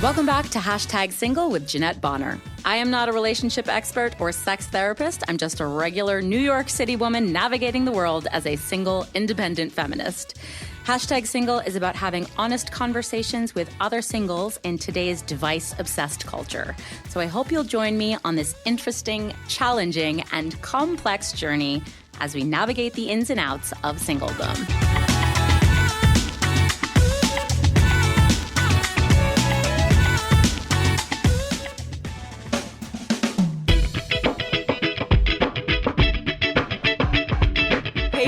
Welcome back to Hashtag Single with Jeanette Bonner. I am not a relationship expert or sex therapist. I'm just a regular New York City woman navigating the world as a single, independent feminist. Hashtag Single is about having honest conversations with other singles in today's device-obsessed culture. So I hope you'll join me on this interesting, challenging, and complex journey as we navigate the ins and outs of singledom.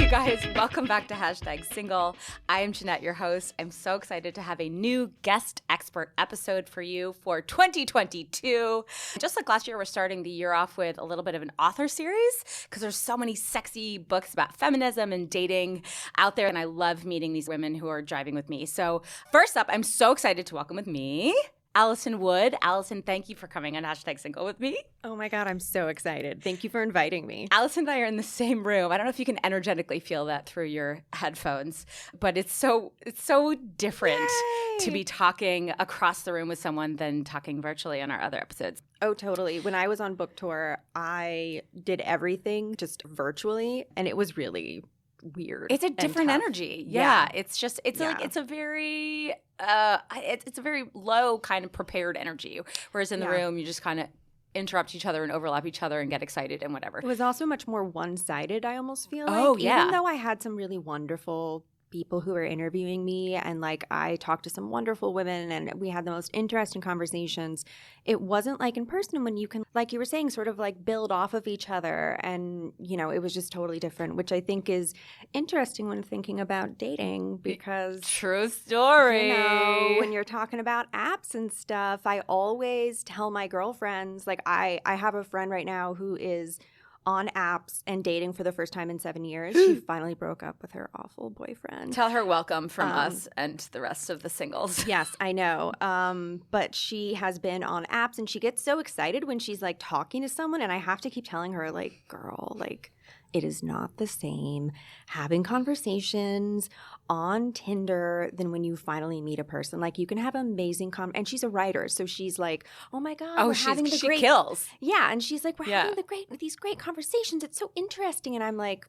Guys, welcome back to Hashtag Single. I am Jeanette, your host. I'm so excited to have a new guest expert episode for you for 2022. Just like last year, we're starting the year off with a little bit of an author series because there's so many sexy books about feminism and dating out there, and I love meeting these women who are driving with me. So first up, I'm so excited to welcome with me Alisson Wood. Alisson, thank you for coming on Hashtag Single with me. Oh my God, I'm so excited. Thank you for inviting me. Alisson and I are in the same room. I don't know if you can energetically feel that through your headphones, but it's so different to be talking across the room with someone than talking virtually on our other episodes. Oh, totally. When I was on book tour, I did everything just virtually, and it was really weird. It's a different energy. Yeah. It's a very low kind of prepared energy. Whereas in the room, you just kind of interrupt each other and overlap each other and get excited and whatever. It was also much more one-sided, I almost feel like. Oh, yeah. Even though I had some really wonderful people who were interviewing me, and like I talked to some wonderful women and we had the most interesting conversations, it wasn't like in person when you can, like you were saying, sort of like build off of each other, and you know, it was just totally different, which I think is interesting when thinking about dating, because true story, you know, when you're talking about apps and stuff, I always tell my girlfriends, like I have a friend right now who is on apps and dating for the first time in 7 years. She finally broke up with her awful boyfriend. Tell her welcome from us and the rest of the singles. Yes, I know. But she has been on apps and she gets so excited when she's like talking to someone, and I have to keep telling her, like, girl, like, it is not the same having conversations on Tinder than when you finally meet a person. Like, you can have amazing and she's a writer, so she's like, oh my God, we're having the great. She kills. Yeah, and she's like, we're having these great conversations. It's so interesting. And I'm like,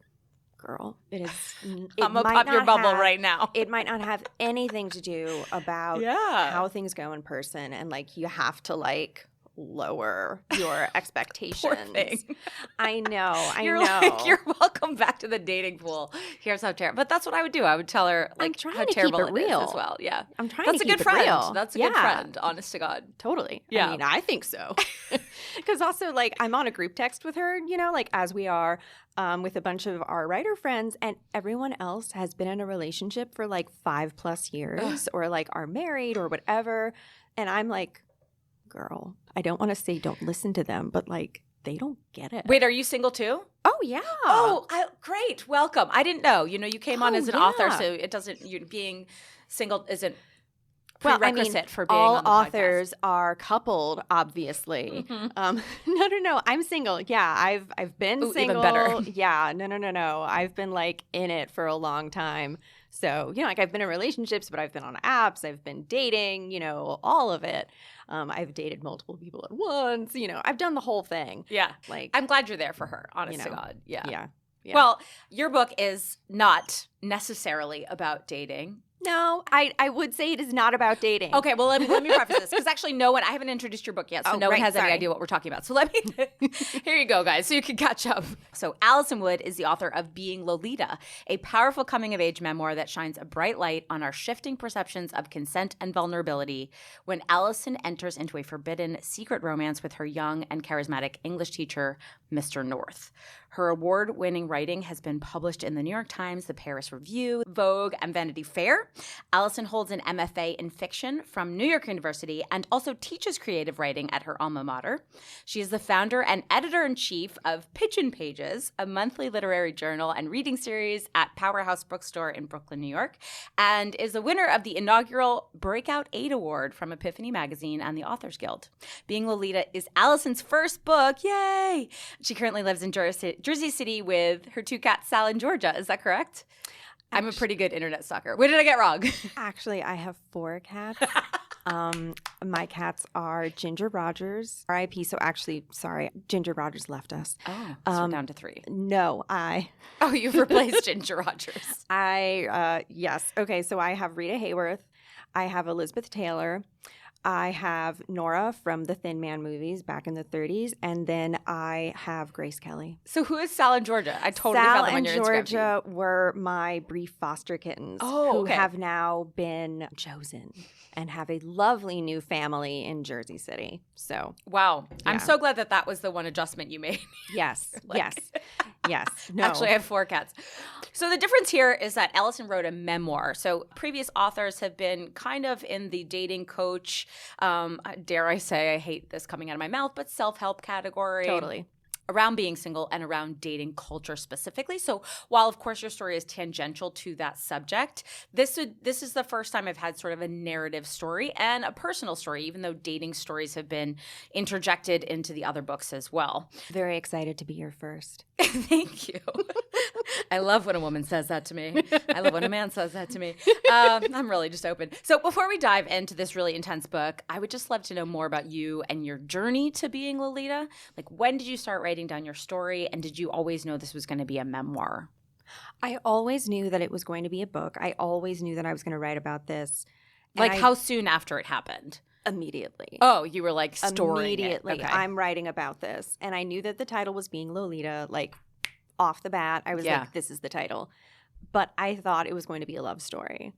girl, it is. I'm gonna pop your bubble right now. It might not have anything to do about how things go in person, and like you have to like lower your expectations. Poor thing. I know. Like, you're welcome back to the dating pool. Here's how terrible. But that's what I would do. I would tell her like how terrible it is as well. Yeah, I'm trying to keep it real. That's a good friend. That's a good friend. Honest to God. Totally. Yeah. I mean, I think so. Because also, like, I'm on a group text with her, you know, like as we are with a bunch of our writer friends, and everyone else has been in a relationship for like 5+ years or like are married or whatever. And I'm like, girl, I don't want to say don't listen to them, but like they don't get it. Wait, are you single too? Oh, yeah. Oh, great. Welcome. I didn't know. You know, you came on as an author, so it doesn't, being single isn't prerequisite for being on the all authors are coupled, obviously. Mm-hmm. No. I'm single. Yeah, I've been single. Even better. Yeah, no. I've been like in it for a long time. So, you know, like I've been in relationships, but I've been on apps, I've been dating, you know, all of it. I've dated multiple people at once, you know, I've done the whole thing. Yeah. Like, I'm glad you're there for her, honest to God. Yeah. Yeah. Well, your book is not necessarily about dating. No, I would say it is not about dating. Okay, well, let me preface this, because actually I haven't introduced your book yet, so no one has any idea what we're talking about. So here you go, guys, so you can catch up. So Alisson Wood is the author of Being Lolita, a powerful coming-of-age memoir that shines a bright light on our shifting perceptions of consent and vulnerability when Alisson enters into a forbidden secret romance with her young and charismatic English teacher, Mr. North. Her award-winning writing has been published in the New York Times, the Paris Review, Vogue, and Vanity Fair. Alisson holds an MFA in fiction from New York University and also teaches creative writing at her alma mater. She is the founder and editor-in-chief of Pigeon Pages, a monthly literary journal and reading series at Powerhouse Bookstore in Brooklyn, New York, and is the winner of the inaugural Breakout 8 Award from Epiphany Magazine and the Authors Guild. Being Lolita is Alisson's first book. Yay! She currently lives in Jersey City with her 2 cats, Sal and Georgia. Is that correct? I'm a pretty good internet stalker. What did I get wrong? Actually, I have 4 cats. My cats are Ginger Rogers, R.I.P. So actually, sorry, Ginger Rogers left us. Oh, so we're down to 3. No, Oh, you've replaced Ginger Rogers. Yes. Okay, so I have Rita Hayworth. I have Elizabeth Taylor. I have Nora from the Thin Man movies back in the 30s. And then I have Grace Kelly. So who is Sal and Georgia? I totally found them on your Instagram. Sal and Georgia were my brief foster kittens who have now been chosen and have a lovely new family in Jersey City. So wow. Yeah. I'm so glad that was the one adjustment you made. Yes. Yes. No. Actually, I have 4 cats. So the difference here is that Alisson wrote a memoir. So previous authors have been kind of in the dating coach, dare I say, I hate this coming out of my mouth, but self-help category. Totally. Around being single and around dating culture specifically. So while, of course, your story is tangential to that subject, this is the first time I've had sort of a narrative story and a personal story, even though dating stories have been interjected into the other books as well. Very excited to be your first. Thank you. I love when a woman says that to me. I love when a man says that to me. I'm really just open. So before we dive into this really intense book, I would just love to know more about you and your journey to being Lolita. Like, when did you start writing down your story, and did you always know this was going to be a memoir? I always knew that it was going to be a book. I always knew that I was going to write about this. Like, how soon after it happened? Immediately. Oh, you were like storing Immediately. it. Okay. I'm writing about this. And I knew that the title was Being Lolita, like off the bat. I was like, this is the title. But I thought it was going to be a love story.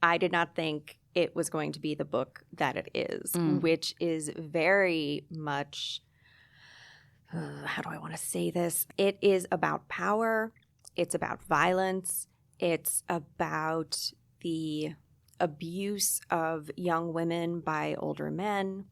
I did not think it was going to be the book that it is, which is very much, how do I want to say this? It is about power. It's about violence. It's about the abuse of young women by older men.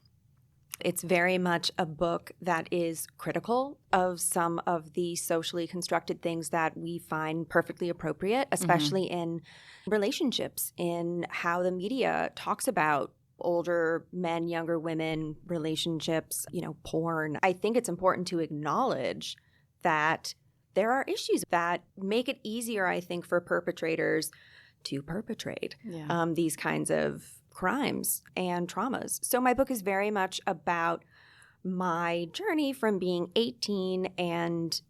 It's very much a book that is critical of some of the socially constructed things that we find perfectly appropriate, especially in relationships, in how the media talks about older men, younger women, relationships, porn. I think it's important to acknowledge that there are issues that make it easier, I think, for perpetrators to perpetrate these kinds of crimes and traumas. So my book is very much about my journey from being 18 and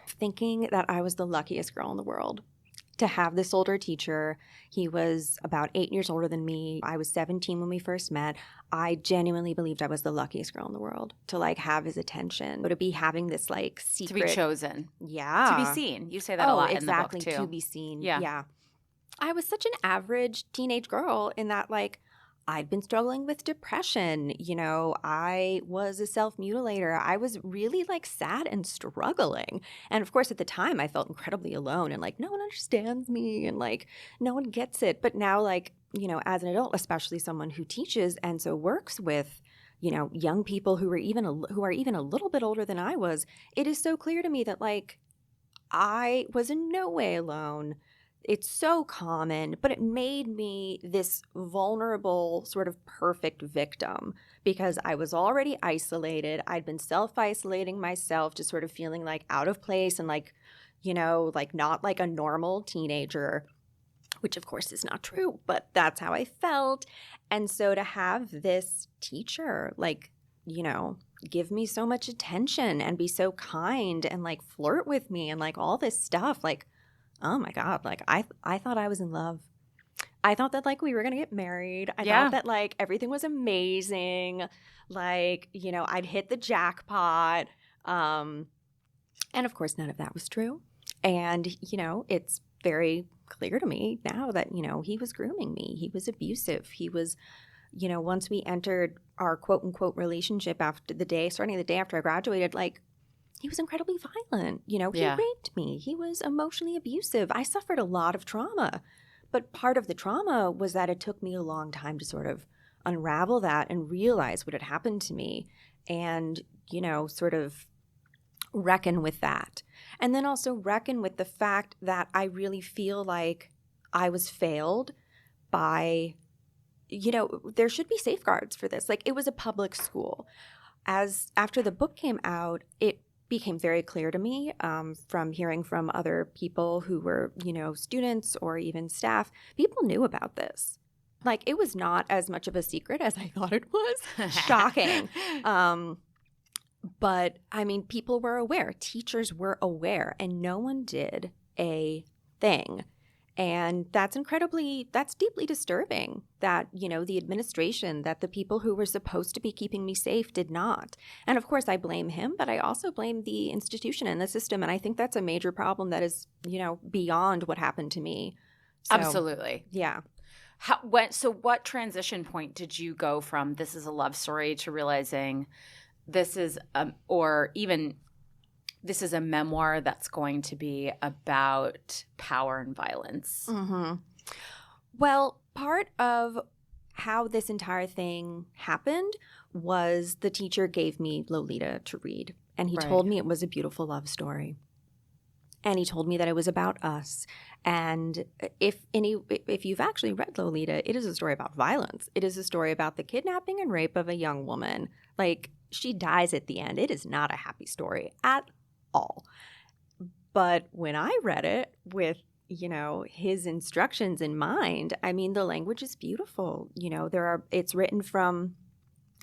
thinking that I was the luckiest girl in the world to have this older teacher. He was about 8 years older than me. I was 17 when we first met. I genuinely believed I was the luckiest girl in the world to have his attention, to be having this secret. To be chosen. Yeah. To be seen. You say that a lot in the book too. Exactly, to be seen. Yeah. I was such an average teenage girl in that I'd been struggling with depression. I was a self-mutilator. I was really sad and struggling. And of course, at the time, I felt incredibly alone and no one understands me and no one gets it. But now, as an adult, especially someone who teaches and so works with, young people who are even a little bit older than I was, it is so clear to me that I was in no way alone. It's so common, but it made me this vulnerable, sort of perfect victim because I was already isolated. I'd been self-isolating myself, just sort of feeling out of place and not like a normal teenager, which of course is not true, but that's how I felt. And so to have this teacher, give me so much attention and be so kind and flirt with me and all this stuff, oh my God, I thought I was in love. I thought that we were going to get married. I thought that everything was amazing. I'd hit the jackpot. And of course, none of that was true. And, it's very clear to me now that, he was grooming me. He was abusive. He was, once we entered our quote unquote relationship starting the day after I graduated, he was incredibly violent. He raped me. He was emotionally abusive. I suffered a lot of trauma. But part of the trauma was that it took me a long time to sort of unravel that and realize what had happened to me and, sort of reckon with that. And then also reckon with the fact that I really feel like I was failed by, there should be safeguards for this. It was a public school. After the book came out, it became very clear to me from hearing from other people who were, students or even staff. People knew about this. Like, it was not as much of a secret as I thought it was. Shocking. But, I mean, people were aware. Teachers were aware. And no one did a thing. And that's deeply disturbing that, the administration, that the people who were supposed to be keeping me safe did not. And of course, I blame him, but I also blame the institution and the system. And I think that's a major problem that is, beyond what happened to me. So, absolutely. Yeah. So what transition point did you go from this is a love story to realizing this is this is a memoir that's going to be about power and violence? Mm-hmm. Well, part of how this entire thing happened was the teacher gave me Lolita to read. And he told me it was a beautiful love story. And he told me that it was about us. And if you've actually read Lolita, it is a story about violence. It is a story about the kidnapping and rape of a young woman. Like, she dies at the end. It is not a happy story at all. But when I read it with, his instructions in mind, I mean, the language is beautiful. It's written from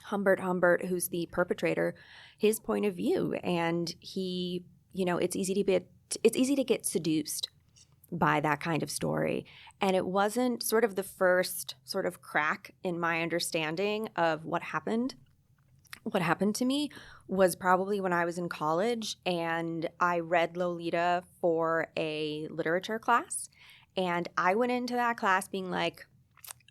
Humbert, who's the perpetrator, his point of view. And he, it's easy to get seduced by that kind of story. And it wasn't sort of the first sort of crack in my understanding of what happened. What happened to me was probably when I was in college and I read Lolita for a literature class. And I went into that class being like,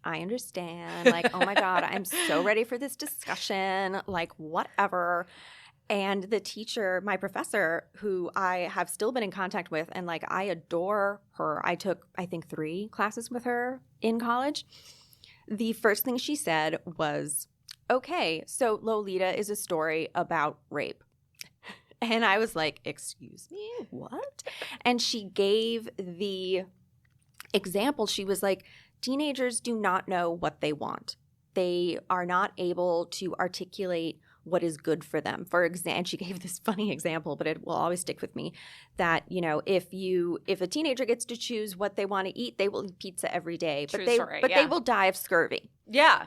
I understand. Like, oh my God, I'm so ready for this discussion. Like, whatever. And the teacher, my professor, who I have still been in contact with, and like, I adore her. I took, I think, 3 classes with her in college. The first thing she said was, okay, so Lolita is a story about rape. And I was like, excuse me, what? And she gave the example. She was like, teenagers do not know what they want. They are not able to articulate what is good for them. For example, and she gave this funny example, but it will always stick with me, that, if a teenager gets to choose what they want to eat, they will eat pizza every day. But they will die of scurvy. Yeah.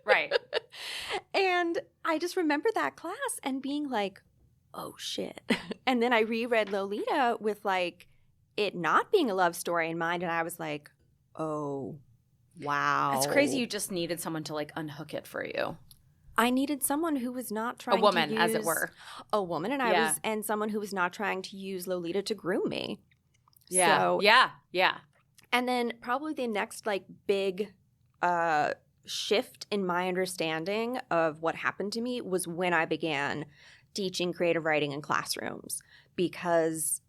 Right. And I just remember that class and being like, oh shit. And then I reread Lolita with like it not being a love story in mind. And I was like, oh, wow. It's crazy. You just needed someone to like unhook it for you. I needed someone who was not trying a woman, to use, as it were. A woman. And and someone who was not trying to use Lolita to groom me. Yeah. So, yeah. And then probably the next like big shift in my understanding of what happened to me was when I began teaching creative writing in classrooms, because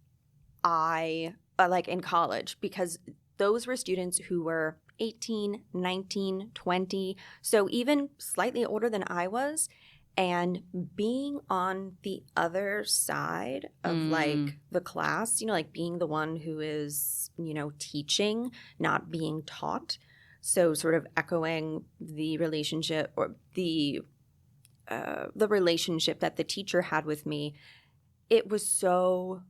I, like in college, because those were students who were 18, 19, 20, so even slightly older than I was. And being on the other side of like the class, like being the one who is, teaching, not being taught. So sort of echoing the relationship or the relationship that the teacher had with me, it was so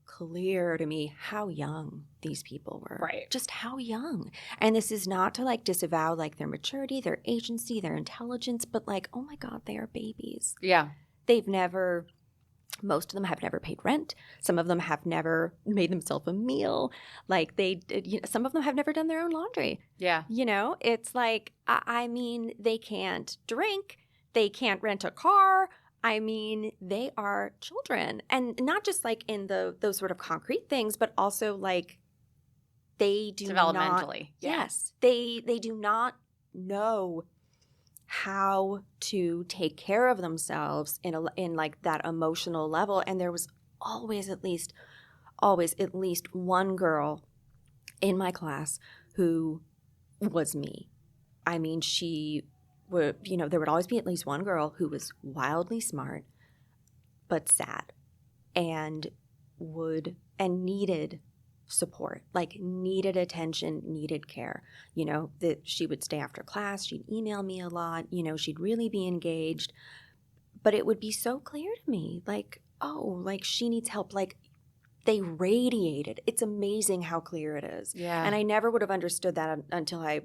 clear to me how young these people were. Right. Just how young. And this is not to like disavow like their maturity, their agency, their intelligence, but like, oh my God, they are babies. Yeah. Most of them have never paid rent. Some of them have never made themselves a meal. Like some of them have never done their own laundry. Yeah. It's like, I mean, they can't drink. They can't rent a car. I mean, they are children. And not just like in those sort of concrete things, but also like they do developmentally. Yes. They do not know how to take care of themselves in like that emotional level. And there was always at least one girl in my class who was me. I mean, there would always be at least one girl who was wildly smart, but sad and needed support, like needed attention, needed care. That she would stay after class, she'd email me a lot, she'd really be engaged. But it would be so clear to me, like, oh, like she needs help. Like they radiated. It's amazing how clear it is. Yeah. And I never would have understood that until I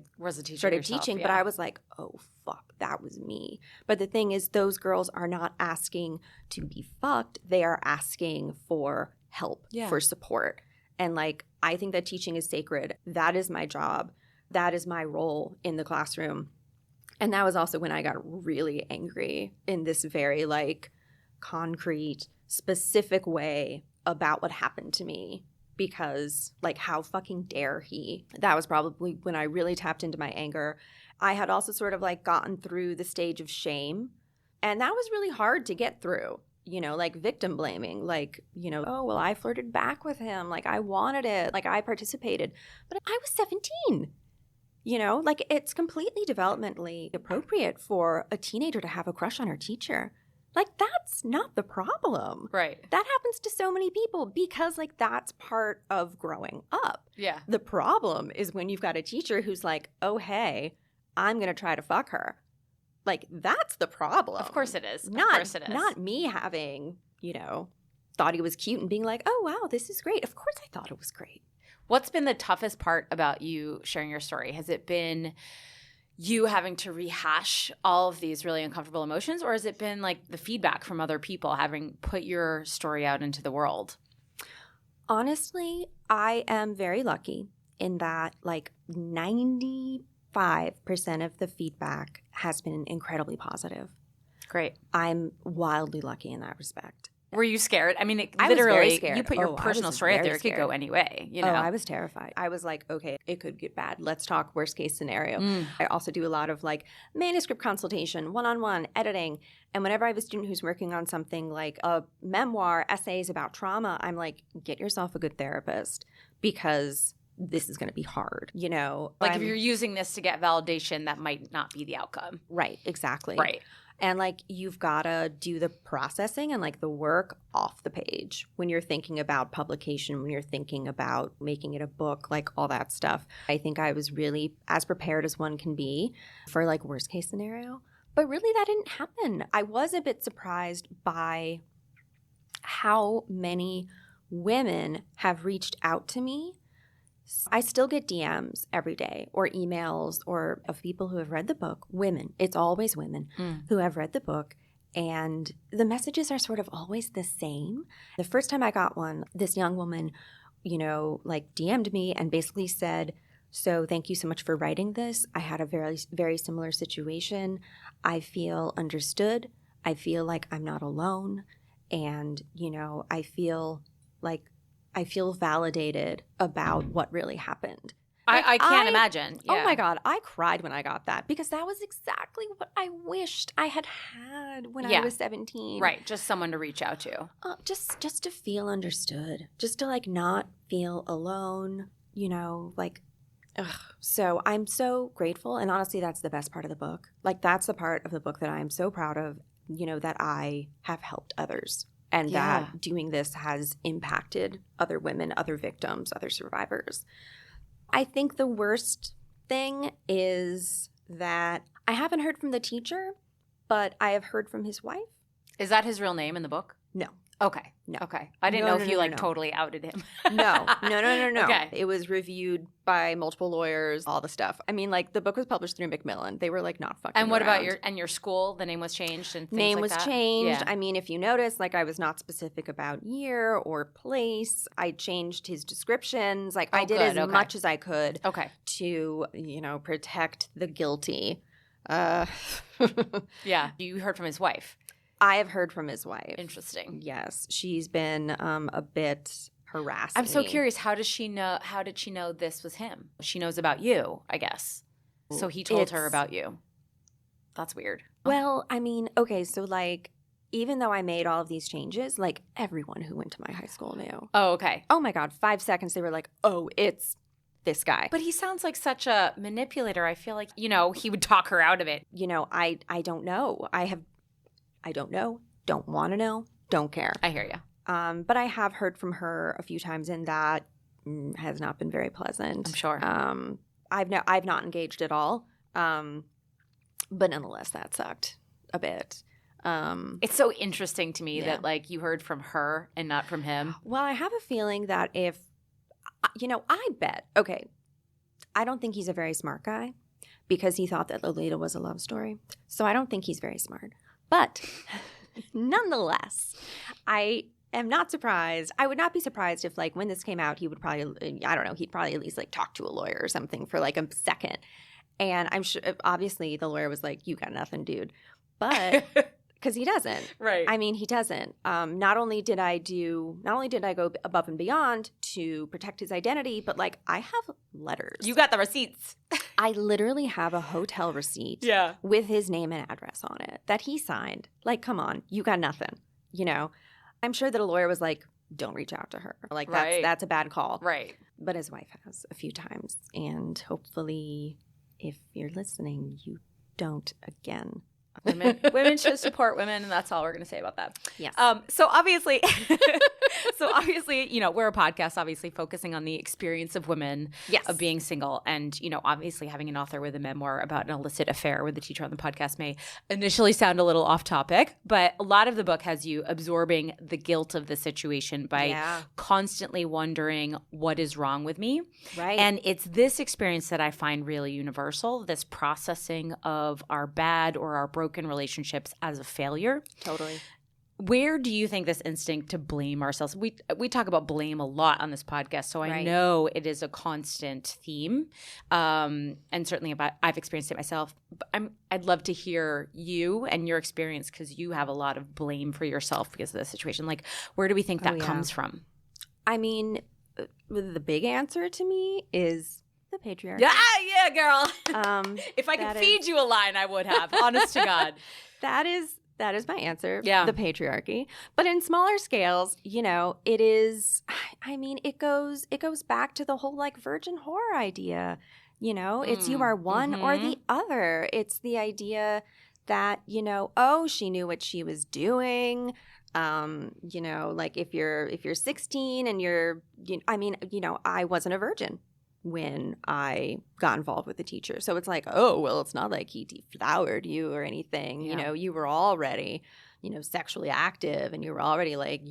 started teaching. Yeah. But I was like, oh, fuck, that was me. But the thing is, those girls are not asking to be fucked. They are asking for help, for support. And like, I think that teaching is sacred. That is my job. That is my role in the classroom. And that was also when I got really angry in this very like concrete, specific way about what happened to me, because like how fucking dare he? That was probably when I really tapped into my anger. I had also sort of like gotten through the stage of shame, and that was really hard to get through. You know, like victim blaming, like, you know, oh, well, I flirted back with him. Like I wanted it. Like I participated. But I was 17. You know, like it's completely developmentally appropriate for a teenager to have a crush on her teacher. Like that's not the problem. Right. That happens to so many people because like that's part of growing up. Yeah. The problem is when you've got a teacher who's like, oh, hey, I'm going to try to fuck her. Like that's the problem. Of course it is. Of Not, course it is. Not me having, you know, thought he was cute and being like, oh, wow, this is great. Of course I thought it was great. What's been the toughest part about you sharing your story? Has it been you having to rehash all of these really uncomfortable emotions, or has it been like the feedback from other people having put your story out into the world? Honestly, I am very lucky in that like 95% of the feedback has been incredibly positive. Great. I'm wildly lucky in that respect. Were you scared? I mean, I was very literally, scared. you put your personal story out there. It could go any way, you know? Oh, I was terrified. I was like, okay, it could get bad. Let's talk worst case scenario. I also do a lot of like manuscript consultation, one-on-one, editing. And whenever I have a student who's working on something like a memoir, essays about trauma, I'm like, get yourself a good therapist because this is going to be hard, you know? Like if you're using this to get validation, that might not be the outcome. Right, exactly. Right. And like you've got to do the processing and like the work off the page when you're thinking about publication, when you're thinking about making it a book, like all that stuff. I think I was really as prepared as one can be for like worst case scenario. But really that didn't happen. I was a bit surprised by how many women have reached out to me. I still get DMs every day or emails or of people who have read the book, women. It's always women who have read the book. And the messages are sort of always the same. The first time I got one, this young woman, you know, like DM'd me and basically said, so thank you so much for writing this. I had a very, very similar situation. I feel understood. I feel like I'm not alone. And, you know, I feel validated about what really happened. I can't imagine. Yeah. Oh my God, I cried when I got that because that was exactly what I wished I had when I was 17. Right, just someone to reach out to. Just to feel understood, just to like not feel alone, you know, like, ugh. So I'm so grateful, and honestly, that's the best part of the book. Like that's the part of the book that I'm so proud of, you know, that I have helped others. And that doing this has impacted other women, other victims, other survivors. I think the worst thing is that I haven't heard from the teacher, but I have heard from his wife. Is that his real name in the book? No. Okay. No. Okay. I didn't know if you totally outed him. No. Okay. It was reviewed by multiple lawyers, all the stuff. I mean, like the book was published through Macmillan. They were like not fucking And what around. about your school? The name was changed and things name like was that? changed. Yeah. I mean, if you notice, like I was not specific about year or place. I changed his descriptions. Like I did as much as I could to, you know, protect the guilty. Yeah. You heard from his wife. I have heard from his wife. Interesting. Yes, she's been a bit harassing. I'm so curious. How did she know this was him? She knows about you, I guess. So he told her about you. That's weird. Well, I mean, okay, so like even though I made all of these changes, like everyone who went to my high school knew. Oh, okay. Oh my God, 5 seconds they were like, oh, it's this guy. But he sounds like such a manipulator. I feel like, you know, he would talk her out of it. You know, I don't know. I don't know, don't want to know, don't care. I hear you. But I have heard from her a few times, and that has not been very pleasant. I'm sure. I've not engaged at all, but nonetheless, that sucked a bit. It's so interesting to me that like you heard from her and not from him. Well, I have a feeling that if, I bet, okay, I don't think he's a very smart guy because he thought that Lolita was a love story. So I don't think he's very smart. But nonetheless, I am not surprised. I would not be surprised if like when this came out, he would probably, I don't know, he'd probably at least like talk to a lawyer or something for like a second. And I'm sure, obviously the lawyer was like, you got nothing, dude. But because he doesn't. Right. I mean, he doesn't. Not only did I go above and beyond to protect his identity, but like I have letters. You got the receipts. I literally have a hotel receipt with his name and address on it that he signed. Like, come on, you got nothing. I'm sure that a lawyer was like, don't reach out to her. Like, that's a bad call. Right. But his wife has a few times. And hopefully, if you're listening, you don't again. Women should support women, and that's all we're going to say about that. Yes. So obviously, we're a podcast, obviously focusing on the experience of women of being single, and obviously having an author with a memoir about an illicit affair with a teacher on the podcast may initially sound a little off topic, but a lot of the book has you absorbing the guilt of the situation by constantly wondering what is wrong with me. Right. And it's this experience that I find really universal, this processing of our bad or our broken relationships as a failure. Totally. Where do you think this instinct to blame ourselves? We talk about blame a lot on this podcast, so I know it is a constant theme, and certainly I've experienced it myself. But I'd love to hear you and your experience because you have a lot of blame for yourself because of the situation. Like, where do we think that comes from? I mean, the big answer to me is the patriarchy. Yeah, girl. If I could feed you a line, I would have. Honest to God. That is my answer. Yeah. The patriarchy. But in smaller scales, it is. I mean, it goes back to the whole like virgin whore idea. It's you are one or the other. It's the idea that she knew what she was doing. Like if you're 16 and I wasn't a virgin when I got involved with the teacher. So it's like, oh, well, it's not like he deflowered you or anything. Yeah. You were already, sexually active and you were already like,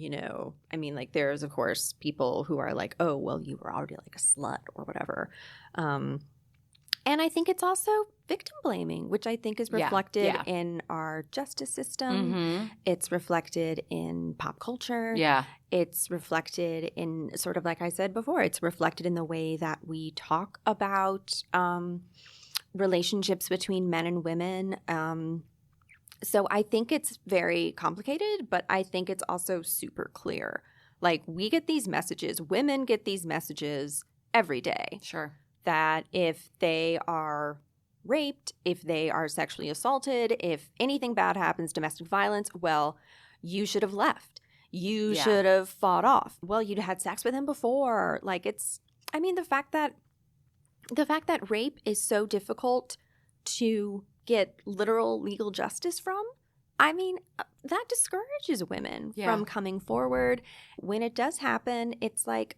there's, of course, people who are like, oh, well, you were already like a slut or whatever. And I think it's also victim blaming, which I think is reflected in our justice system. Mm-hmm. It's reflected in pop culture. Yeah. It's reflected in sort of like I said before, it's reflected in the way that we talk about relationships between men and women. So I think it's very complicated, but I think it's also super clear. Like we get these messages, women get these messages every day. Sure. That if they are raped, if they are sexually assaulted, if anything bad happens, domestic violence, well, you should have left. You should have fought off. Well, you'd had sex with him before. Like the fact that rape is so difficult to get literal legal justice from, that discourages women from coming forward. When it does happen, it's like,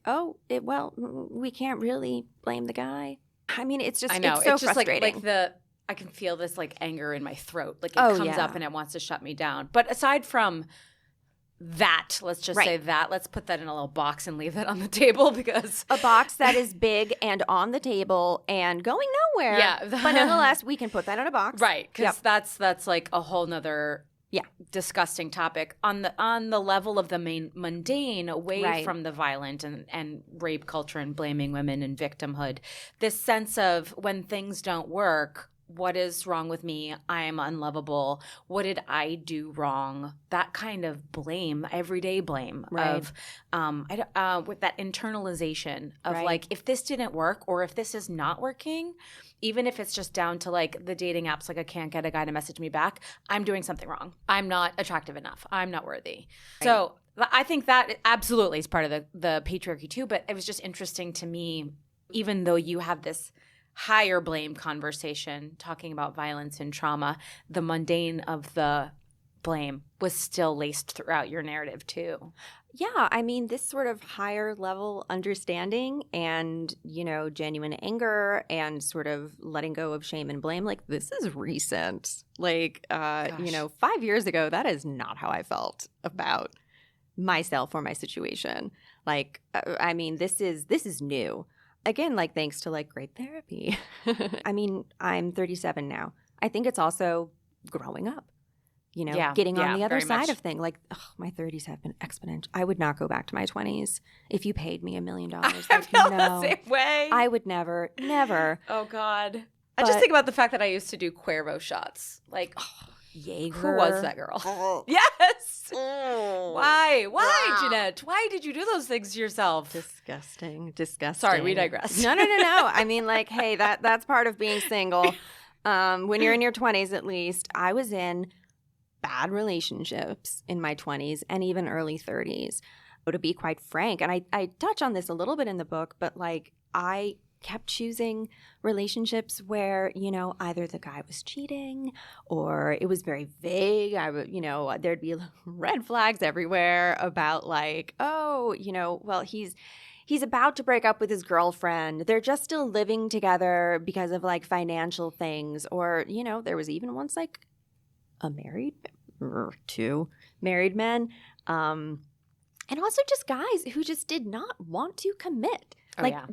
we can't really blame the guy. It's just, it's so frustrating. Like I can feel this like anger in my throat. Like it comes up and it wants to shut me down. But aside from that, let's just say that, let's put that in a little box and leave that on the table because a box that is big and on the table and going nowhere. Yeah. But nonetheless, we can put that in a box. Right. Because that's like a whole nother disgusting topic on the level of the mundane, away from the violent and rape culture and blaming women and victimhood. This sense of when things don't work, what is wrong with me? I am unlovable. What did I do wrong? That kind of blame, everyday blame of with that internalization of like, if this didn't work or if this is not working, even if it's just down to like the dating apps, like I can't get a guy to message me back, I'm doing something wrong. I'm not attractive enough. I'm not worthy. Right. So I think that absolutely is part of the patriarchy too, but it was just interesting to me, even though you have this higher blame conversation talking about violence and trauma, the mundane of the blame was still laced throughout your narrative too. Yeah, I mean, this sort of higher level understanding and, genuine anger and sort of letting go of shame and blame, like, this is recent. Like, 5 years ago, that is not how I felt about myself or my situation. Like, I mean, this is new. Again, like, thanks to, like, great therapy. I mean, I'm 37 now. I think it's also growing up. Getting on the other side of things. Like, my 30s have been exponential. I would not go back to my 20s if you paid me $1 million. I feel the same way. I would never. Oh, God. I just think about the fact that I used to do Cuervo shots. Like, Jaeger. Who was that girl? Yes. Why, Jeanette? Why did you do those things to yourself? Disgusting. Sorry, we digress. No. I mean, like, hey, that's part of being single. When you're in your 20s, at least. I was in bad relationships in my 20s and even early 30s. But to be quite frank, and I touch on this a little bit in the book, but like I kept choosing relationships where, either the guy was cheating or it was very vague. There'd be red flags everywhere about like, well, he's about to break up with his girlfriend. They're just still living together because of like financial things. Or, there was even once like two married men, and also just guys who just did not want to commit.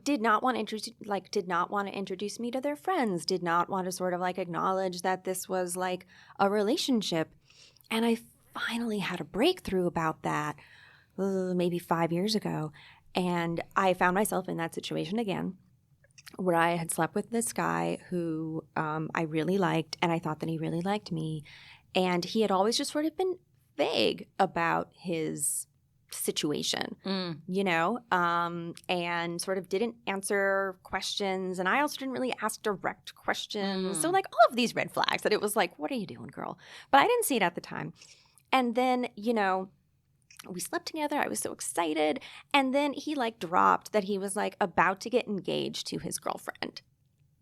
Did not want to introduce me to their friends, did not want to sort of like acknowledge that this was like a relationship. And I finally had a breakthrough about that maybe 5 years ago. And I found myself in that situation again, where I had slept with this guy who I really liked, and I thought that he really liked me. And he had always just sort of been vague about his situation, and sort of didn't answer questions. And I also didn't really ask direct questions. So like all of these red flags that it was like, what are you doing, girl? But I didn't see it at the time. And then, we slept together. I was so excited. And then he like dropped that he was like about to get engaged to his girlfriend.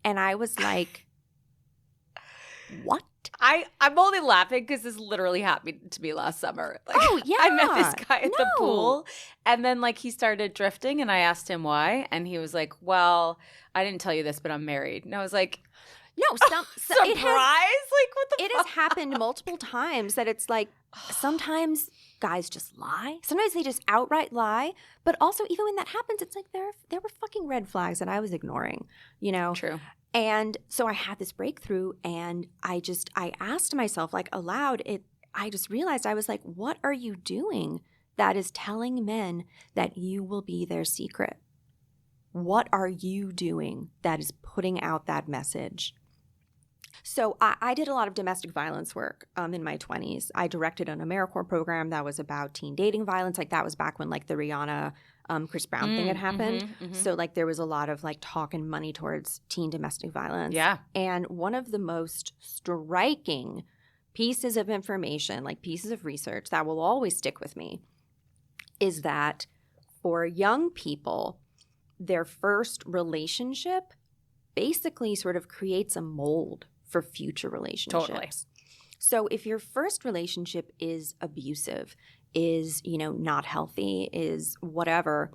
And I was like, what? I'm only laughing because this literally happened to me last summer. Like, oh, yeah. I met this guy at the pool, and then like he started drifting, and I asked him why, and he was like, well, I didn't tell you this, but I'm married. And I was like, no, surprise? Like, what the It fuck? has happened multiple times that it's like sometimes guys just lie. Sometimes they just outright lie. But also even when that happens, it's like there were fucking red flags that I was ignoring, True. And so I had this breakthrough, and I asked myself like aloud, I just realized, I was like, what are you doing that is telling men that you will be their secret? What are you doing that is putting out that message? So I did a lot of domestic violence work in my 20s. I directed an AmeriCorps program that was about teen dating violence. Like that was back when like the Rihanna, Chris Brown thing had happened. So like there was a lot of like talk and money towards teen domestic violence. Yeah. And one of the most striking pieces of information, like pieces of research that will always stick with me, is that for young people, their first relationship basically sort of creates a mold for future relationships. Totally. So if your first relationship is abusive, is, not healthy, is whatever,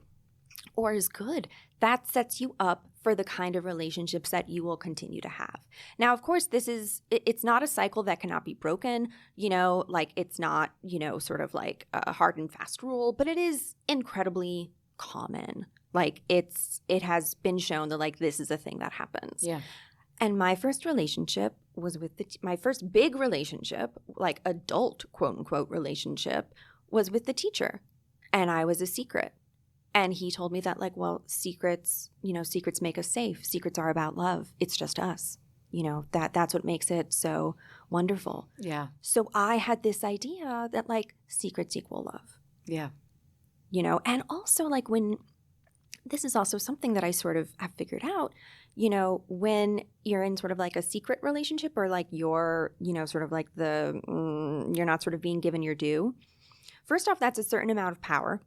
or is good, that sets you up for the kind of relationships that you will continue to have. Now, of course, it's not a cycle that cannot be broken, like it's not, sort of like a hard and fast rule, but it is incredibly common. Like it has been shown that like this is a thing that happens. Yeah. And my first relationship was with my first big relationship, like adult quote unquote relationship, was with the teacher. And I was a secret. And he told me that like, well, secrets make us safe. Secrets are about love. It's just us. That's what makes it so wonderful. Yeah. So I had this idea that like secrets equal love. Yeah. And also like this is also something that I sort of have figured out, when you're in sort of like a secret relationship or like you're, sort of like you're not sort of being given your due. First off, that's a certain amount of power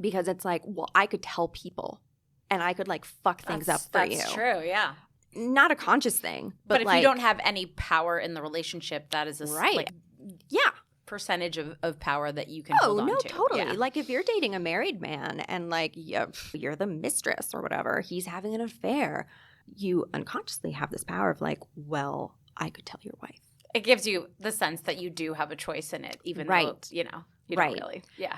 because it's like, well, I could tell people and I could like fuck things up for you. That's true, yeah. Not a conscious thing. But if like, you don't have any power in the relationship, that is right. Like, yeah. percentage of power that you can hold on to. Oh, no, totally. Yeah. Like if you're dating a married man and like you're the mistress or whatever, he's having an affair, you unconsciously have this power of like, well, I could tell your wife. It gives you the sense that you do have a choice in it, even though, you know, you don't really. Yeah.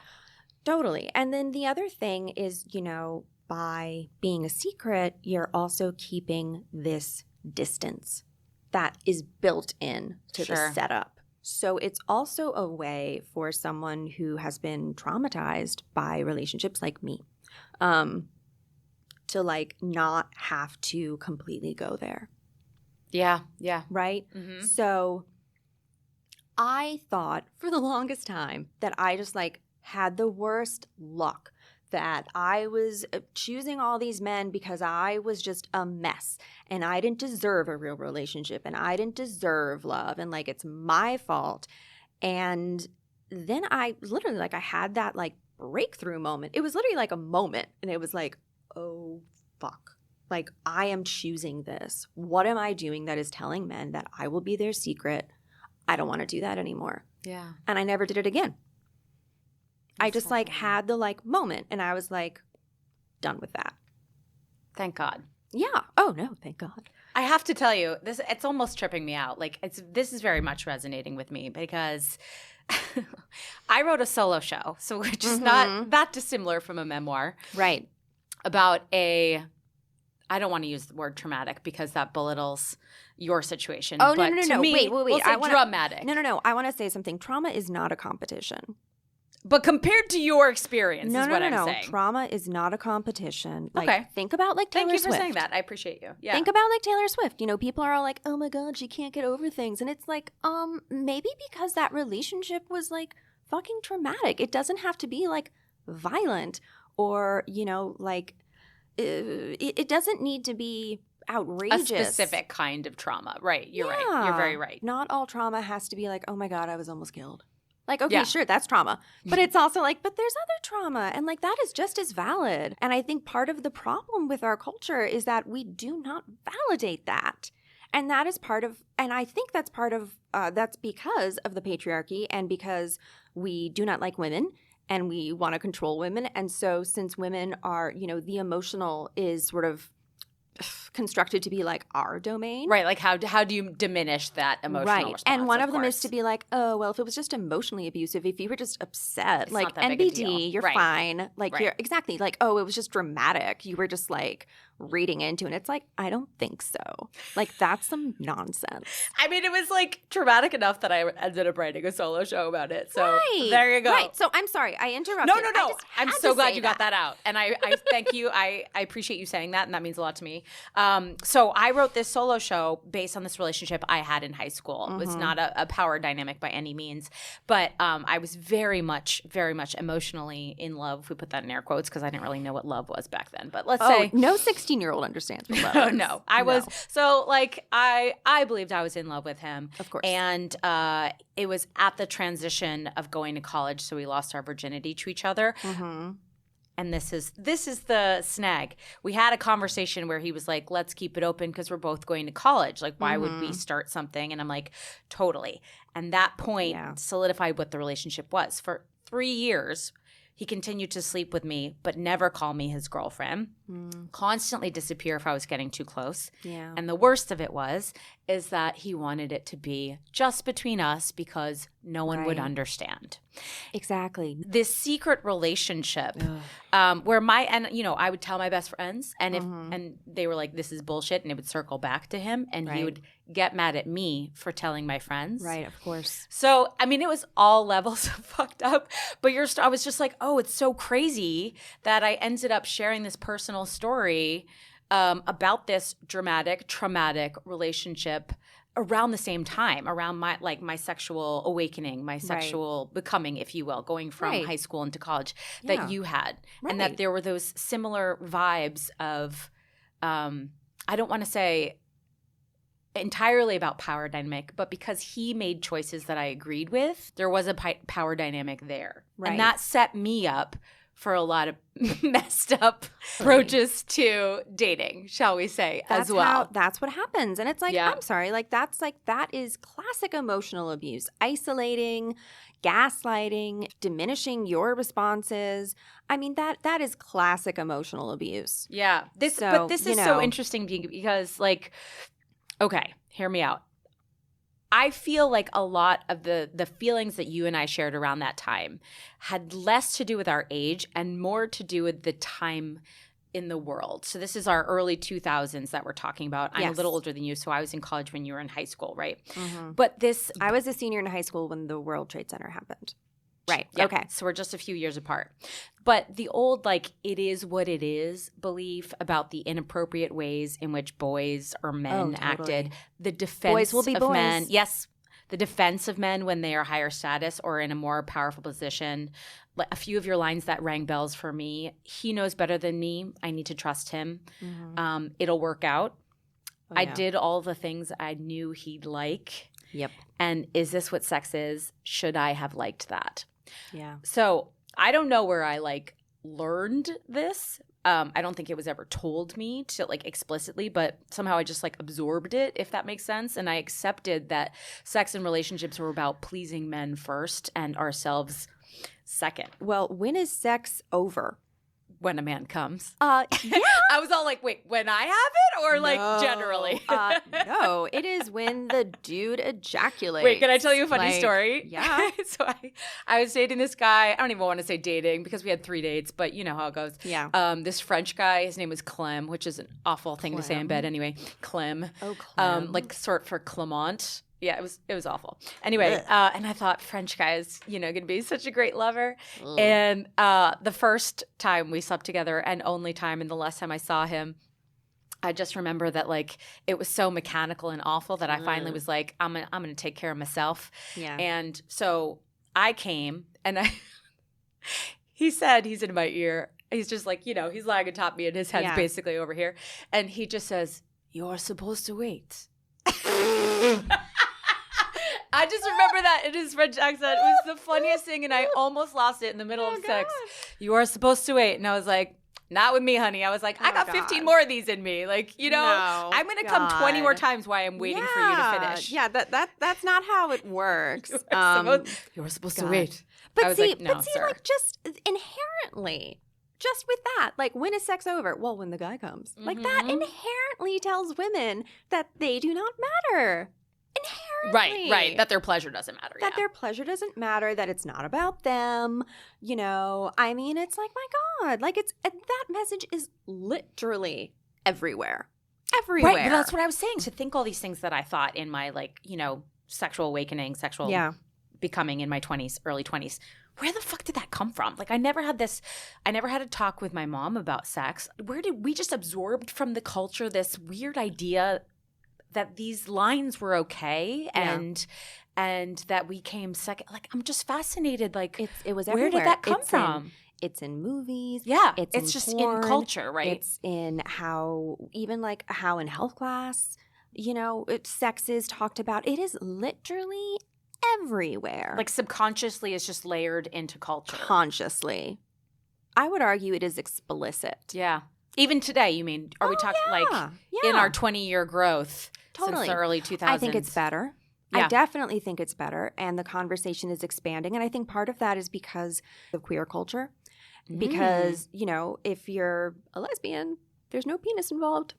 Totally. And then the other thing is, you know, by being a secret, you're also keeping this distance that is built in to the setup. So it's also a way for someone who has been traumatized by relationships like me to like not have to completely go there. Yeah. Yeah. Right? Mm-hmm. So I thought for the longest time that I just like had the worst luck, that I was choosing all these men because I was just a mess and I didn't deserve a real relationship and I didn't deserve love and like it's my fault. And then I literally like I had that like breakthrough moment. It was literally like a moment and it was like, oh fuck. Like I am choosing this. What am I doing that is telling men that I will be their secret? I don't want to do that anymore. Yeah. And I never did it again. I just like had the like moment and I was like done with that. Thank God. Yeah. Oh no, thank God. I have to tell you, it's almost tripping me out. Like this is very much resonating with me because I wrote a solo show, so which is not that dissimilar from a memoir. Right. About I don't want to use the word traumatic because that belittles your situation. Oh, but no. To me, wait. We'll say dramatic. No. I want to say something. Trauma is not a competition. But compared to your experience is what I'm saying. Trauma is not a competition. Like, okay. Think about like Taylor Swift. Thank you for saying that. I appreciate you. Yeah. Think about like Taylor Swift. You know, people are all like, oh my God, she can't get over things. And it's like, maybe because that relationship was like fucking traumatic. It doesn't have to be like violent or, you know, like it doesn't need to be outrageous. A specific kind of trauma. Right. You're right. You're very right. Not all trauma has to be like, oh my God, I was almost killed. Like, okay, sure, that's trauma. But it's also like, but there's other trauma. And like, that is just as valid. And I think part of the problem with our culture is that we do not validate that. And that is part of, and I think that's part of, that's because of the patriarchy and because we do not like women and we want to control women. And so since women are, you know, the emotional is sort of constructed to be like our domain. Right. Like how do you diminish that emotional response? And one of them is to be like, oh, well, if it was just emotionally abusive, if you were just upset, it's like NBD, you're fine. Like you're exactly like, oh, it was just dramatic. You were just like reading into it. And it's like, I don't think so. Like that's some nonsense. I mean, it was like traumatic enough that I ended up writing a solo show about it. So there you go. Right. So I'm sorry. I interrupted. No. I'm so glad you got that out. And I thank you. I appreciate you saying that. And that means a lot to me. So I wrote this solo show based on this relationship I had in high school. It was not a power dynamic by any means. But I was very much emotionally in love. We put that in air quotes because I didn't really know what love was back then. But let's say no 16-year-old understands what love is. No. I was so like I believed I was in love with him. Of course. And it was at the transition of going to college, so we lost our virginity to each other. Mm-hmm. And this is the snag. We had a conversation where he was like, let's keep it open because we're both going to college. Like, why would we start something? And I'm like, totally. And that point solidified what the relationship was. For 3 years, he continued to sleep with me, but never call me his girlfriend. Constantly disappear if I was getting too close. Yeah. And the worst of it is that he wanted it to be just between us because no one would understand. Exactly. This secret relationship where I would tell my best friends and and they were like, this is bullshit, and it would circle back to him and he would get mad at me for telling my friends. Right, of course. So, I mean, it was all levels of fucked up, but I was just like, oh, it's so crazy that I ended up sharing this personal story about this dramatic, traumatic relationship around the same time, around my sexual awakening, my sexual becoming, if you will, going from high school into college that you had. Right. And that there were those similar vibes of, I don't want to say entirely about power dynamic, but because he made choices that I agreed with, there was a power dynamic there. Right. And that set me up for a lot of messed up approaches to dating, shall we say, as well. That's what happens. And it's like, I'm sorry, like that is classic emotional abuse. Isolating, gaslighting, diminishing your responses. I mean, that is classic emotional abuse. Yeah. But this is so interesting because, like, okay, hear me out. I feel like a lot of the feelings that you and I shared around that time had less to do with our age and more to do with the time in the world. So this is our early 2000s that we're talking about. I'm a little older than you, so I was in college when you were in high school, right? Mm-hmm. But I was a senior in high school when the World Trade Center happened. Right. Yeah. Okay. So we're just a few years apart. But the old, like, it is what it is belief about the inappropriate ways in which boys or men acted, the defense boys will be of boys. men. Yes. The defense of men when they are higher status or in a more powerful position. A few of your lines that rang bells for me. He knows better than me. I need to trust him. Mm-hmm. It'll work out. Oh, yeah. I did all the things I knew he'd like. Yep. And is this what sex is? Should I have liked that? Yeah. So I don't know where I learned this. I don't think it was ever told me to explicitly, but somehow I just absorbed it, if that makes sense. And I accepted that sex and relationships were about pleasing men first and ourselves second. Well, when is sex over? When a man comes. Yeah. I was all like, wait, when I have it or generally? No, it is when the dude ejaculates. Wait, can I tell you a funny story? Yeah. So I was dating this guy. I don't even want to say dating because we had 3 dates, but you know how it goes. Yeah. This French guy, his name was Clem, which is an awful thing to say in bed anyway. Clem. Oh, Clem. Short for Clement. Yeah, it was awful. Anyway, and I thought French guy is, going to be such a great lover. Ugh. And the first time we slept together and only time and the last time I saw him, I just remember that it was so mechanical and awful that I finally was like, I'm gonna take care of myself. Yeah. And so I came and he said, he's in my ear. He's just he's lying atop me and his head's basically over here. And he just says, "You're supposed to wait." I just remember that in his French accent. It was the funniest thing, and I almost lost it in the middle of sex. You are supposed to wait. And I was like, not with me, honey. I was like, I got 15 more of these in me. I'm going to come 20 more times while I'm waiting for you to finish. Yeah, that's not how it works. You were supposed to wait. But see, just inherently, just with that, when is sex over? Well, when the guy comes. Mm-hmm. That inherently tells women that they do not matter. Inherently. Right. That their pleasure doesn't matter. That their pleasure doesn't matter, that it's not about them. I mean, it's like, my God, that message is literally everywhere. Everywhere. Right, but that's what I was saying. To think all these things that I thought in my, sexual awakening, sexual becoming in my 20s, early 20s. Where the fuck did that come from? I never had a talk with my mom about sex. Where did we just absorbed from the culture this weird idea that these lines were okay and that we came second. I'm just fascinated. It was everywhere. Where did that come from? It's in movies. Yeah. It's in just porn, in culture, right? It's in how in health class, sex is talked about. It is literally everywhere. Subconsciously it's just layered into culture. Consciously. I would argue it is explicit. Yeah. Even today, you mean? Are we talking in our 20-year growth since the early 2000s? I think it's better. Yeah. I definitely think it's better. And the conversation is expanding. And I think part of that is because of queer culture. Because, if you're a lesbian, there's no penis involved.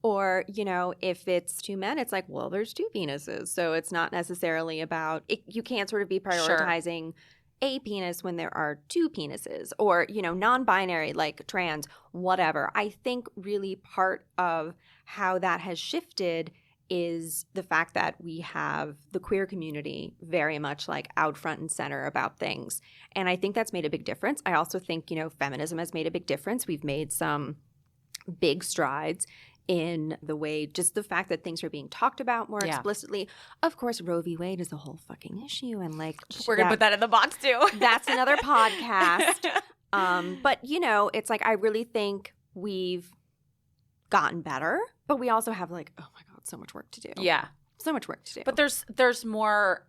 Or, if it's 2 men, it's like, well, there's 2 penises. So it's not necessarily about – you can't sort of be prioritizing – a penis when there are 2 penises or, non-binary, trans, whatever. I think really part of how that has shifted is the fact that we have the queer community very much out front and center about things. And I think that's made a big difference. I also think, feminism has made a big difference. We've made some big strides in the way, just the fact that things are being talked about more explicitly. Of course, Roe v. Wade is a whole fucking issue, and we're gonna put that in the box too. That's another podcast. But it's I really think we've gotten better, but we also have oh my God, so much work to do. Yeah. So much work to do. But there's more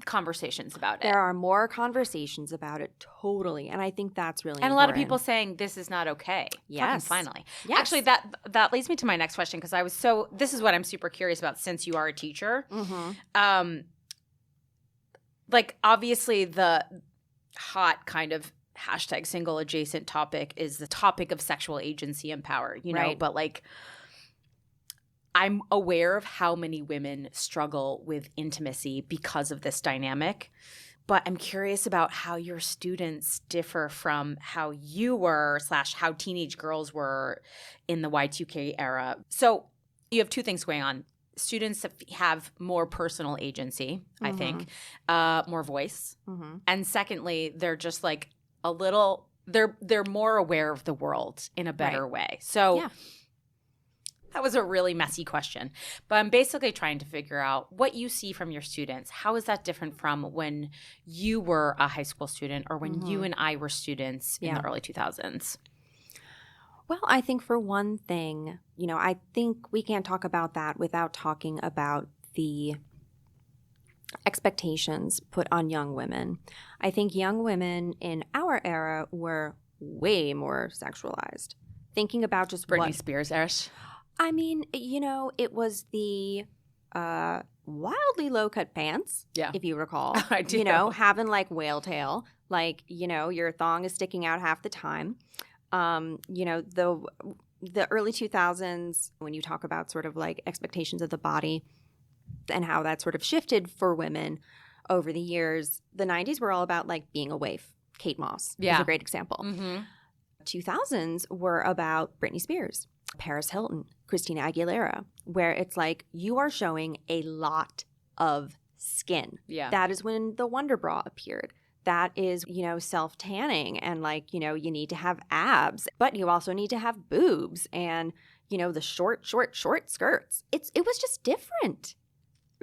conversations about it. There are more conversations about it, totally. And I think that's really important. And a lot of people saying this is not okay. Yes. Finally. Yes. Actually, that leads me to my next question because this is what I'm super curious about since you are a teacher. Mm-hmm. Like, obviously, the hot kind of hashtag single adjacent topic is the topic of sexual agency and power, you know? Right. But, like, I'm aware of how many women struggle with intimacy because of this dynamic. But I'm curious about how your students differ from how you were / how teenage girls were in the Y2K era. So you have two things going on. Students have more personal agency, I think, more voice. Mm-hmm. And secondly, they're just like a little – they're more aware of the world in a better way. So that was a really messy question. But I'm basically trying to figure out what you see from your students. How is that different from when you were a high school student or when you and I were students in the early 2000s? Well, I think for one thing, you know, I think we can't talk about that without talking about the expectations put on young women. I think young women in our era were way more sexualized. Thinking about just Britney Spears-ish. I mean, you know, it was the wildly low-cut pants, if you recall. I do. You know, having like whale tail, like, you know, your thong is sticking out half the time. You know, the early 2000s, when you talk about sort of like expectations of the body and how that sort of shifted for women over the years, the 90s were all about like being a waif. Kate Moss is a great example. 2000s were about Britney Spears, Paris Hilton, Christina Aguilera, where it's like you are showing a lot of skin. Yeah. That is when the Wonder Bra appeared. That is, you know, self-tanning and like, you know, you need to have abs, but you also need to have boobs and, you know, the short skirts. It was just different.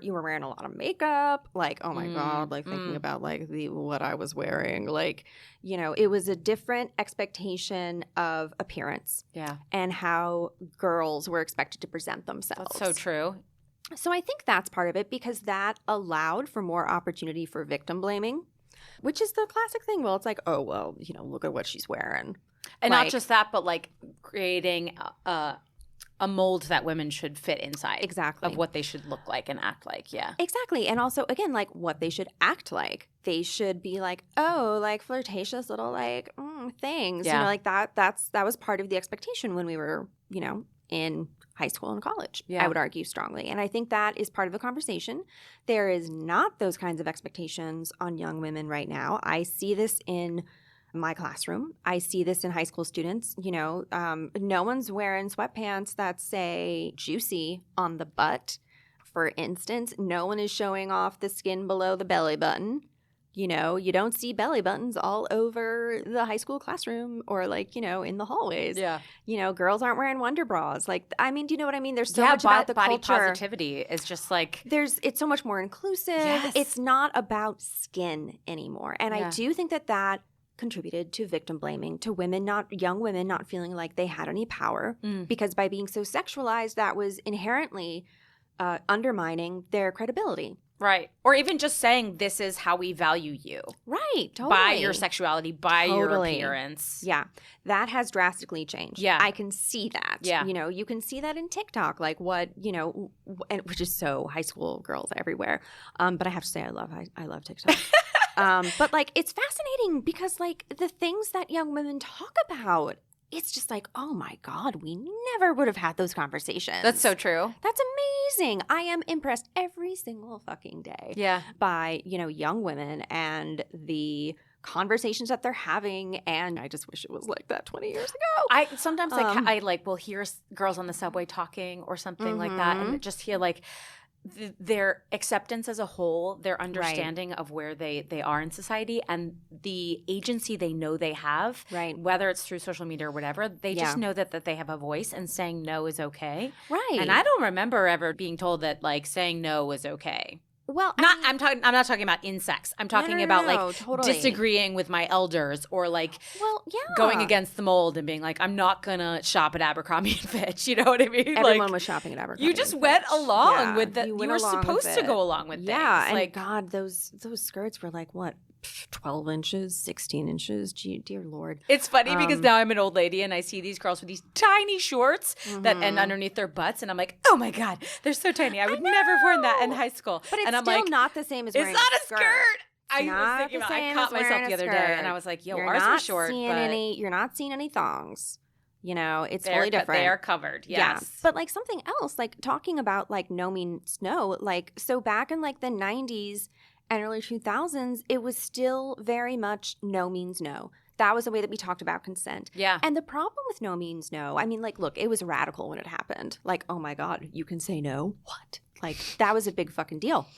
You were wearing a lot of makeup, like, oh my God, like thinking about like what I was wearing, like, you know, it was a different expectation of appearance and how girls were expected to present themselves. That's so true. So I think that's part of it because that allowed for more opportunity for victim blaming. Which is the classic thing. Well, it's like, oh, well, you know, look at what she's wearing. And like, not just that, but like creating a mold that women should fit inside. Exactly. Of what they should look like and act like. Yeah. Exactly. And also, again, like what they should act like. They should be like, oh, like flirtatious little like things. Yeah. You know, like that was part of the expectation when we were, you know, in high school and college, I would argue strongly. And I think that is part of the conversation. There is not those kinds of expectations on young women right now. I see this in my classroom. I see this in high school students. You know, no one's wearing sweatpants that say juicy on the butt. For instance, no one is showing off the skin below the belly button. You know, you don't see belly buttons all over the high school classroom or like, you know, in the hallways. Yeah. You know, girls aren't wearing Wonder Bras. Like, I mean, do you know what I mean? There's so much about the body culture. Positivity is just like. It's so much more inclusive. Yes. It's not about skin anymore. And I do think that contributed to victim blaming, to young women not feeling like they had any power because by being so sexualized, that was inherently undermining their credibility. Right. Or even just saying this is how we value you. Right. Totally. By your sexuality, by your appearance. Yeah. That has drastically changed. Yeah. I can see that. Yeah. You know, you can see that in TikTok, like what, you know, and which is so high school girls everywhere. But I have to say I love TikTok. But like it's fascinating because like the things that young women talk about, it's just like, oh my God, we never would have had those conversations. That's so true. That's amazing. I am impressed every single fucking day by, you know, young women and the conversations that they're having. And I just wish it was like that 20 years ago. I sometimes I will hear girls on the subway talking or something like that and just hear like their acceptance as a whole, their understanding of where they are in society and the agency they know they have, whether it's through social media or whatever, they just know that they have a voice and saying no is okay. Right. And I don't remember ever being told that like saying no was okay. Well, I'm not talking about insects. I'm talking about like totally. disagreeing with my elders or like going against the mold and being like, I'm not gonna shop at Abercrombie and Fitch. You know what I mean? Everyone was shopping at Abercrombie. You just went along with that. You were supposed to go along with things. Yeah, and like, God, those skirts were like what? 12 inches, 16 inches. Gee, dear Lord. It's funny because now I'm an old lady and I see these girls with these tiny shorts that end underneath their butts. And I'm like, oh my God, they're so tiny. I would never have worn that in high school. But it's and I'm still like, not the same as wearing it's not a skirt. I was thinking about I caught myself the other day and I was like, yo, ours were short. You're not seeing any thongs. You know, it's totally different. They are covered, yes. Yeah. But like something else, like talking about like no means no, like so back in like the 90s and early 2000s, it was still very much no means no. That was the way that we talked about consent. Yeah. And the problem with no means no, I mean, like, look, it was radical when it happened. Like, oh my God, you can say no? What? Like, that was a big fucking deal.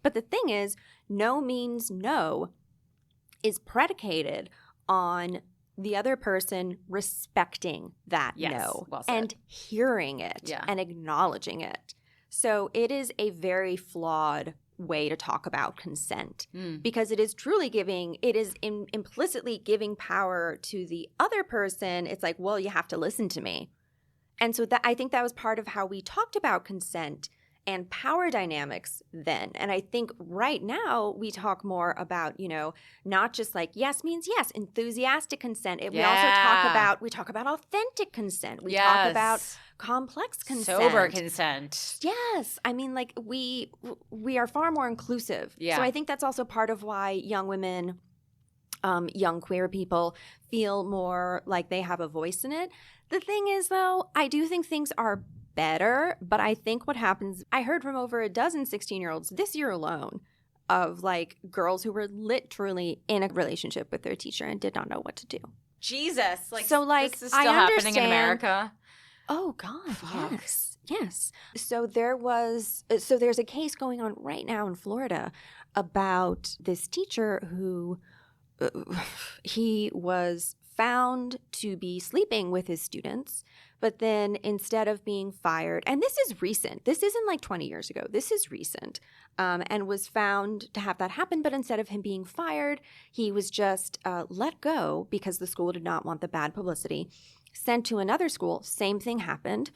But the thing is, no means no is predicated on the other person respecting that no and hearing it and acknowledging it. So it is a very flawed way to talk about consent because it is truly implicitly giving power to the other person. It's like, well, you have to listen to me. And so I think that was part of how we talked about consent and power dynamics then. And I think right now we talk more about, you know, not just like yes means yes, enthusiastic consent. We also talk about authentic consent. We talk about complex consent. Sober consent. Yes. I mean, like we are far more inclusive. Yeah. So I think that's also part of why young women, young queer people feel more like they have a voice in it. The thing is, though, I do think things are better, but I think what happens, I heard from over a dozen 16-year-olds this year alone of like girls who were literally in a relationship with their teacher and did not know what to do. Jesus. Like, so like, this is still happening in America. Oh God, yes. So there's a case going on right now in Florida about this teacher who he was found to be sleeping with his students, but then instead of being fired, and this is recent, this isn't like 20 years ago, this is recent, and was found to have that happen, but instead of him being fired, he was just let go because the school did not want the bad publicity, sent to another school, same thing happened.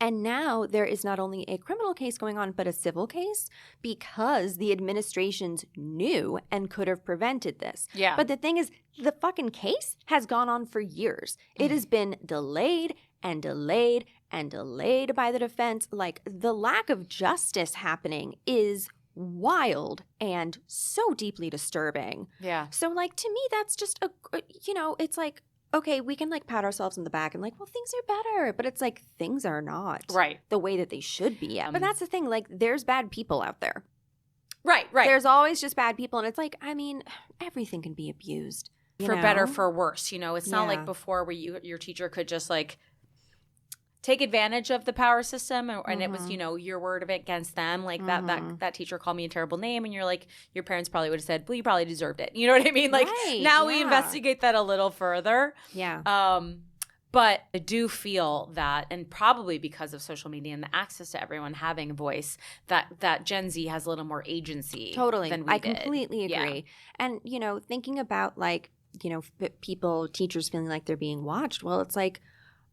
And now there is not only a criminal case going on, but a civil case because the administrations knew and could have prevented this. Yeah. But the thing is, the fucking case has gone on for years. It has been delayed and delayed and delayed by the defense. Like, the lack of justice happening is wild and so deeply disturbing. Yeah. So, like, to me, that's just it's like, okay, we can like pat ourselves on the back and like, well, things are better, but it's like things are not the way that they should be. But that's the thing, like there's bad people out there. Right. There's always just bad people. And it's like, I mean, everything can be abused. For better, for worse. You know, it's not like before where your teacher could just like take advantage of the power system and it was, you know, your word against them. Like that teacher called me a terrible name and you're like, your parents probably would have said, well, you probably deserved it. You know what I mean? Like now we investigate that a little further. Yeah. But I do feel that, and probably because of social media and the access to everyone having a voice, that Gen Z has a little more agency. Totally. Than we did. Completely agree. Yeah. And, you know, thinking about like, you know, teachers feeling like they're being watched. Well, it's like,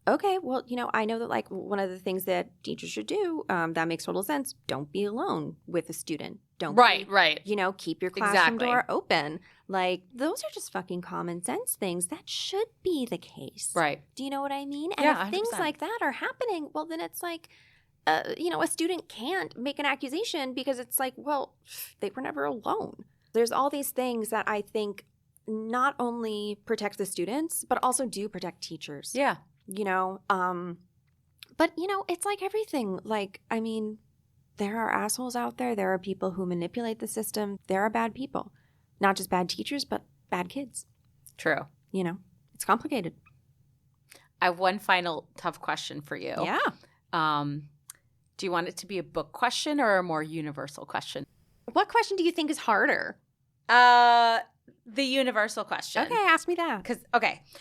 okay, well, you know, I know that like one of the things that teachers should do, that makes total sense. Don't be alone with a student. Don't right. You know, keep your classroom door open. Like those are just fucking common sense things that should be the case. Right. Do you know what I mean? And yeah, if things like that are happening, well, then it's like, you know, a student can't make an accusation because it's like, well, they were never alone. There's all these things that I think not only protect the students, but also do protect teachers. Yeah. You know, but, you know, it's like everything. Like, I mean, there are assholes out there. There are people who manipulate the system. There are bad people. Not just bad teachers, but bad kids. True. You know, it's complicated. I have one final tough question for you. Yeah. Do you want it to be a book question or a more universal question? What question do you think is harder? The the universal question. Okay, ask me that.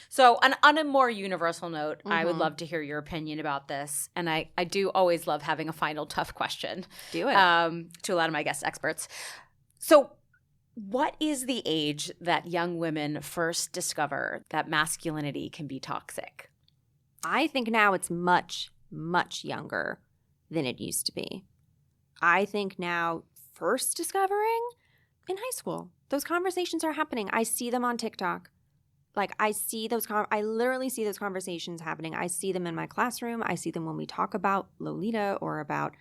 So on a more universal note, I would love to hear your opinion about this. And I do always love having a final tough question. Do it. To a lot of my guest experts. So what is the age that young women first discover that masculinity can be toxic? I think now it's much, much younger than it used to be. I think now first discovering in high school. Those conversations are happening. I see them on TikTok. Like I literally see those conversations happening. I see them in my classroom. I see them when we talk about Lolita or about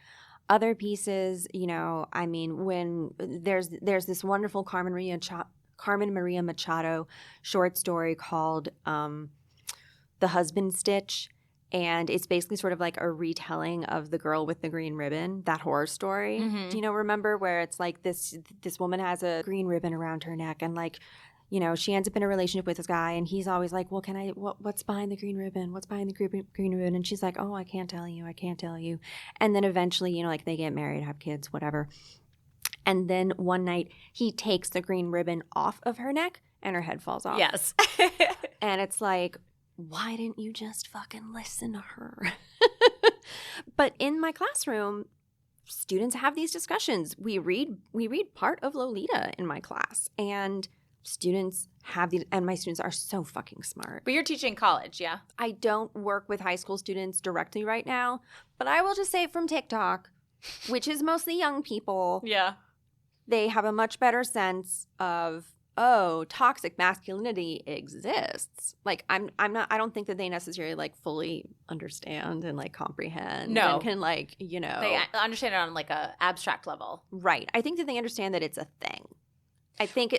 other pieces. You know, I mean, when there's this wonderful Carmen Maria Machado short story called The Husband Stitch. And it's basically sort of like a retelling of The Girl with the Green Ribbon, that horror story. Do you know, remember where it's like this woman has a green ribbon around her neck and like, you know, she ends up in a relationship with this guy and he's always like, well, what's behind the green ribbon? What's behind the green ribbon? And she's like, oh, I can't tell you. And then eventually, you know, like they get married, have kids, whatever. And then one night he takes the green ribbon off of her neck and her head falls off. Yes. And it's like, why didn't you just fucking listen to her? But in my classroom, students have these discussions. We read part of Lolita in my class, and students have these, and my students are so fucking smart. But you're teaching college, yeah? I don't work with high school students directly right now, but I will just say from TikTok, which is mostly young people, yeah, they have a much better sense of, oh, toxic masculinity exists. Like I don't think that they necessarily like fully understand and like comprehend. No. And can like, you know. They understand it on like a abstract level. Right. I think that they understand that it's a thing. I think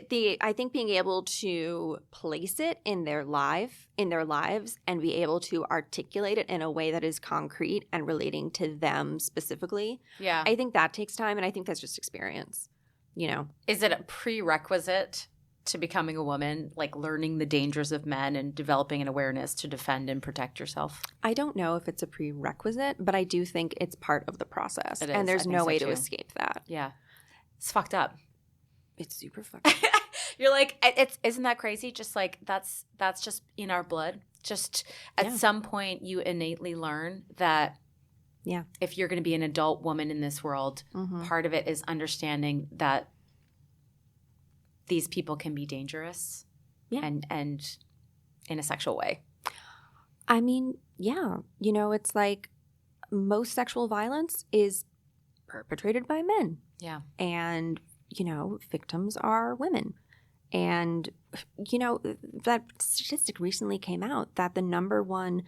being able to place it in their lives and be able to articulate it in a way that is concrete and relating to them specifically. Yeah. I think that takes time, and I think that's just experience, you know. Is it a prerequisite to becoming a woman, like learning the dangers of men and developing an awareness to defend and protect yourself? I don't know if it's a prerequisite, but I do think it's part of the process. It is. And there's no way to too. escape that. Yeah. It's fucked up. It's super fucked up. You're like, isn't that crazy? Just like that's just in our blood. Just at some point you innately learn that if you're going to be an adult woman in this world, part of it is understanding that these people can be dangerous and in a sexual way. I mean, yeah. You know, it's like most sexual violence is perpetrated by men. Yeah. And, you know, victims are women. And, you know, that statistic recently came out that the number one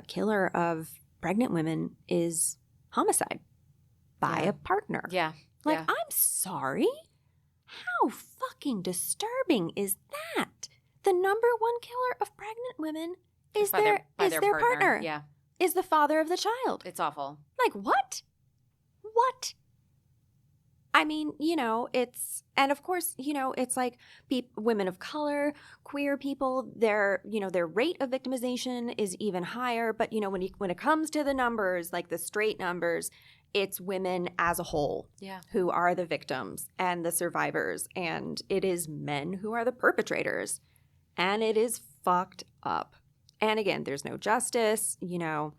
killer of pregnant women is homicide by a partner. Yeah. Like, I'm sorry. How fucking disturbing is that? The number one killer of pregnant women is their partner. Yeah. Is the father of the child. It's awful. Like, what? What? I mean, you know, it's, and of course, you know, it's like women of color, queer people, their rate of victimization is even higher. But, you know, when it comes to the numbers, like the straight numbers, it's women as a whole who are the victims and the survivors. And it is men who are the perpetrators. And it is fucked up. And again, there's no justice, you know.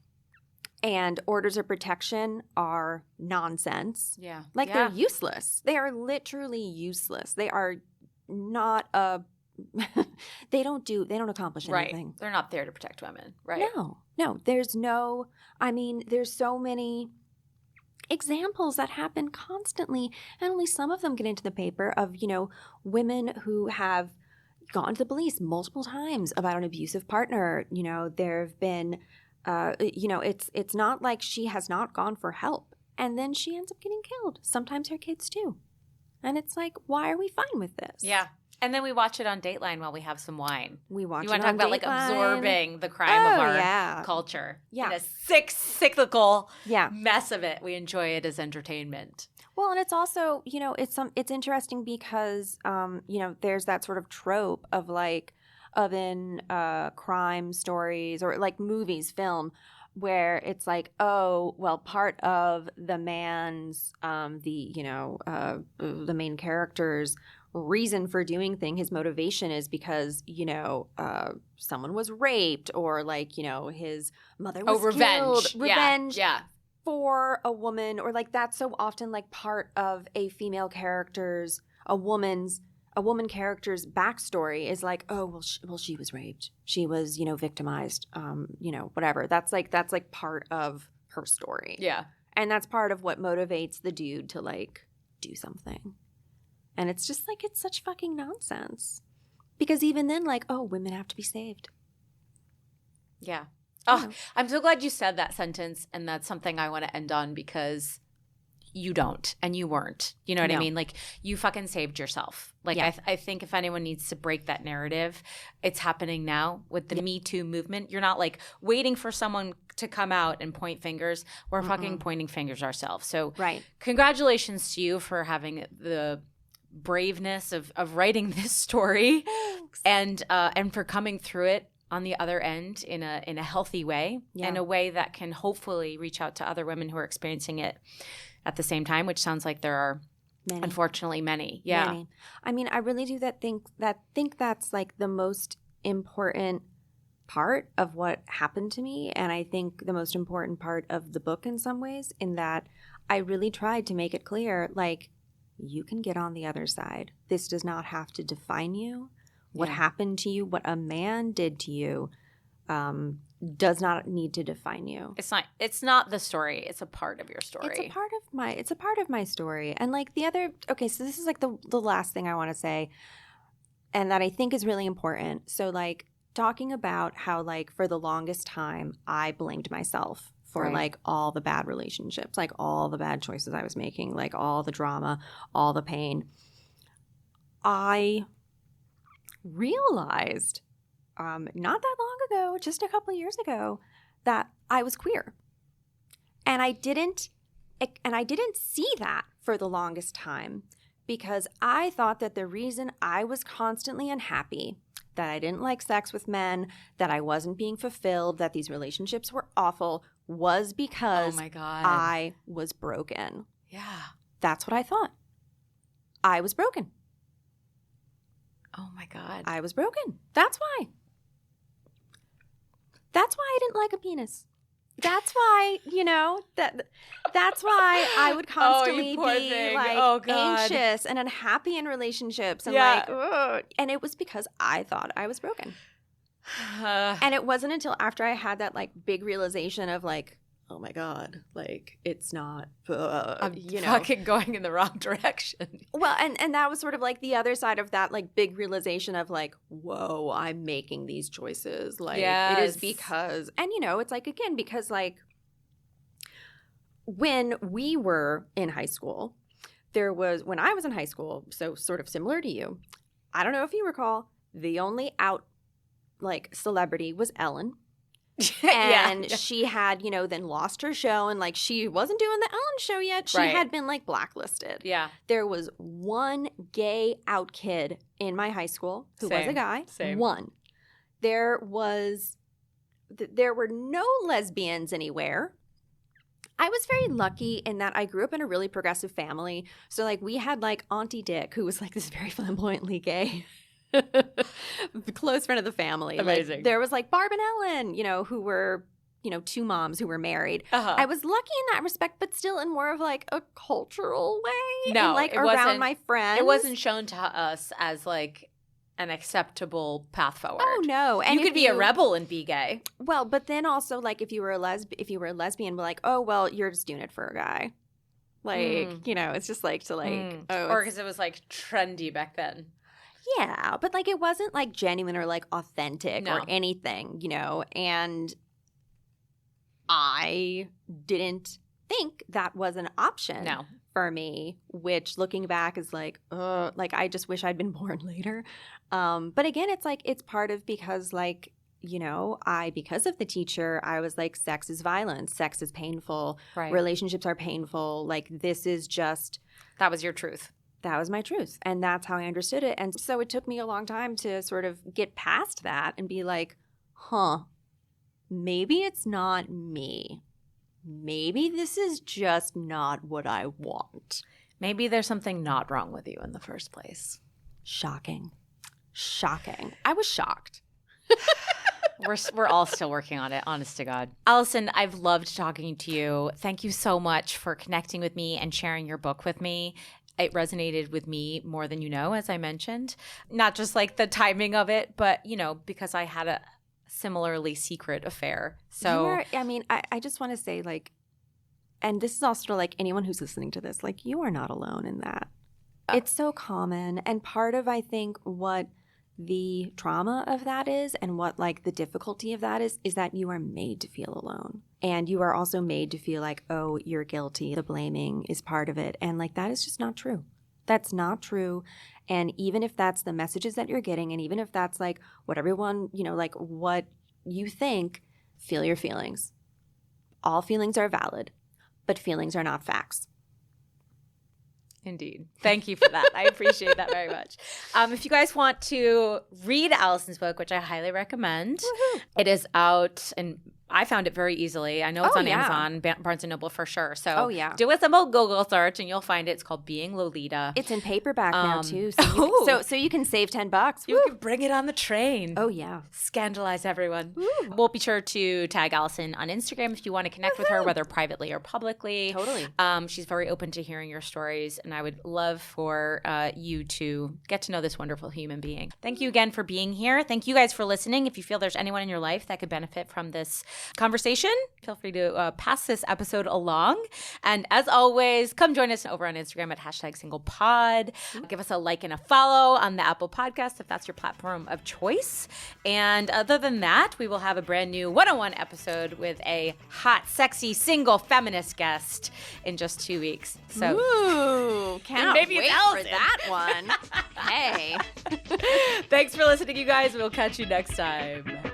And orders of protection are nonsense. Yeah. Like they're useless. They are literally useless. They are not they don't accomplish anything. Right. They're not there to protect women, right? No. There's so many examples that happen constantly, and only some of them get into the paper of, you know, women who have gone to the police multiple times about an abusive partner. You know, there have been you know, it's not like she has not gone for help. And then she ends up getting killed. Sometimes her kids too. And it's like, why are we fine with this? Yeah. And then we watch it on Dateline while we have some wine. We watch it on Dateline. You want to talk about like absorbing the crime of our culture. Yeah. In a cyclical mess of it. We enjoy it as entertainment. Well, and it's also, you know, it's interesting because, you know, there's that sort of trope of like, of in crime stories or like movies, film, where it's like, oh, well, part of the man's, the main character's reason for doing thing, his motivation is because, someone was raped or like, his mother was killed. Revenge. Yeah. For a woman, or like that's so often like part of a female character's, a woman character's backstory is like, oh, well, she was raped. She was, victimized, whatever. That's like part of her story. Yeah. And that's part of what motivates the dude to like do something. And it's just like, it's such fucking nonsense. Because even then, like, oh, women have to be saved. Yeah. Oh, I'm so glad you said that sentence. And that's something I want to end on because you don't and you weren't. You know what I mean? Like, you fucking saved yourself. Like, I think if anyone needs to break that narrative, it's happening now with the Me Too movement. You're not like waiting for someone to come out and point fingers. We're fucking pointing fingers ourselves. So congratulations to you for having the braveness of writing this story. Thanks. And for coming through it on the other end in a healthy way, in a way that can hopefully reach out to other women who are experiencing it at the same time, which sounds like there are unfortunately many. Yeah. Many. I mean, I really do think that's like the most important part of what happened to me, and I think the most important part of the book in some ways, in that I really tried to make it clear, like, you can get on the other side. This does not have to define you. What happened to you, what a man did to you, does not need to define you. It's not the story. It's a part of your story. It's a part of my story. And like the other, okay, so this is like the last thing I want to say, and that I think is really important. So like talking about how like for the longest time I blamed myself for like all the bad relationships, like all the bad choices I was making, like all the drama, all the pain. I realized not that long ago, just a couple of years ago, that I was queer. And I didn't see that for the longest time, because I thought that the reason I was constantly unhappy, that I didn't like sex with men, that I wasn't being fulfilled, that these relationships were awful, was because I was broken. Yeah. That's what I thought. I was broken. Oh my God. I was broken. That's why. That's why I didn't like a penis. That's why, that's why I would constantly be like anxious and unhappy in relationships and like, ugh. And it was because I thought I was broken. And it wasn't until after I had that like big realization of like, oh my God, like it's not, I'm fucking going in the wrong direction. Well, and that was sort of like the other side of that like big realization of like, whoa, I'm making these choices. Like it is because, and it's like, again, because like when we were in high school, when I was in high school, so sort of similar to you, I don't know if you recall, the only out like celebrity was Ellen. And she had, then lost her show, and like she wasn't doing the Ellen show yet. She had been like blacklisted. Yeah. There was one gay out kid in my high school who was a guy. One. There were no lesbians anywhere. I was very lucky in that I grew up in a really progressive family. So like we had like Auntie Dick, who was like this very flamboyantly gay close friend of the family. Amazing. Like, there was like Barb and Ellen, who were, two moms who were married. I was lucky in that respect, but still in more of like a cultural way. No, and, like around my friends. It wasn't shown to us as like an acceptable path forward. Oh no. And you could be a rebel and be gay. Well, but then also like if you were a lesbian, we're like, oh well, you're just doing it for a guy. Like, it's just like to like or because it was like trendy back then. Yeah, but like it wasn't like genuine or like authentic or anything, and I didn't think that was an option for me, which looking back is like I just wish I'd been born later. But again, it's like it's part of because like, because of the teacher, I was like, sex is violence, sex is painful, relationships are painful, like this is just. That was your truth. That was my truth. And that's how I understood it. And so it took me a long time to sort of get past that and be like, maybe it's not me. Maybe this is just not what I want. Maybe there's something not wrong with you in the first place. Shocking. I was shocked. We're all still working on it, honest to God. Alisson, I've loved talking to you. Thank you so much for connecting with me and sharing your book with me. It resonated with me more than you know, as I mentioned. Not just like the timing of it, but, because I had a similarly secret affair. So I just want to say, like, and this is also like anyone who's listening to this, like, you are not alone in that. It's so common. And part of, I think, what the trauma of that is and what like the difficulty of that is that you are made to feel alone. And you are also made to feel like, oh, you're guilty. The blaming is part of it. And like, that is just not true. That's not true. And even if that's the messages that you're getting, and even if that's like what everyone, like what you think, feel your feelings. All feelings are valid, but feelings are not facts. Indeed. Thank you for that. I appreciate that very much. If you guys want to read Alisson's book, which I highly recommend, it is out, and I found it very easily. I know it's on Amazon, Barnes & Noble for sure. So do a simple Google search and you'll find it. It's called Being Lolita. It's in paperback now too. So you can save $10. You can bring it on the train. Oh, yeah. Scandalize everyone. We'll be sure to tag Alisson on Instagram if you want to connect with her, whether privately or publicly. Totally. She's very open to hearing your stories, and I would love for you to get to know this wonderful human being. Thank you again for being here. Thank you guys for listening. If you feel there's anyone in your life that could benefit from this conversation, feel free to pass this episode along. And as always, come join us over on Instagram at #SinglePod. Give us a like and a follow on the Apple Podcast if that's your platform of choice. And other than that, we will have a brand new 101 episode with a hot, sexy, single feminist guest in just 2 weeks. So cannot wait for that one. Hey. Thanks for listening, you guys. We'll catch you next time.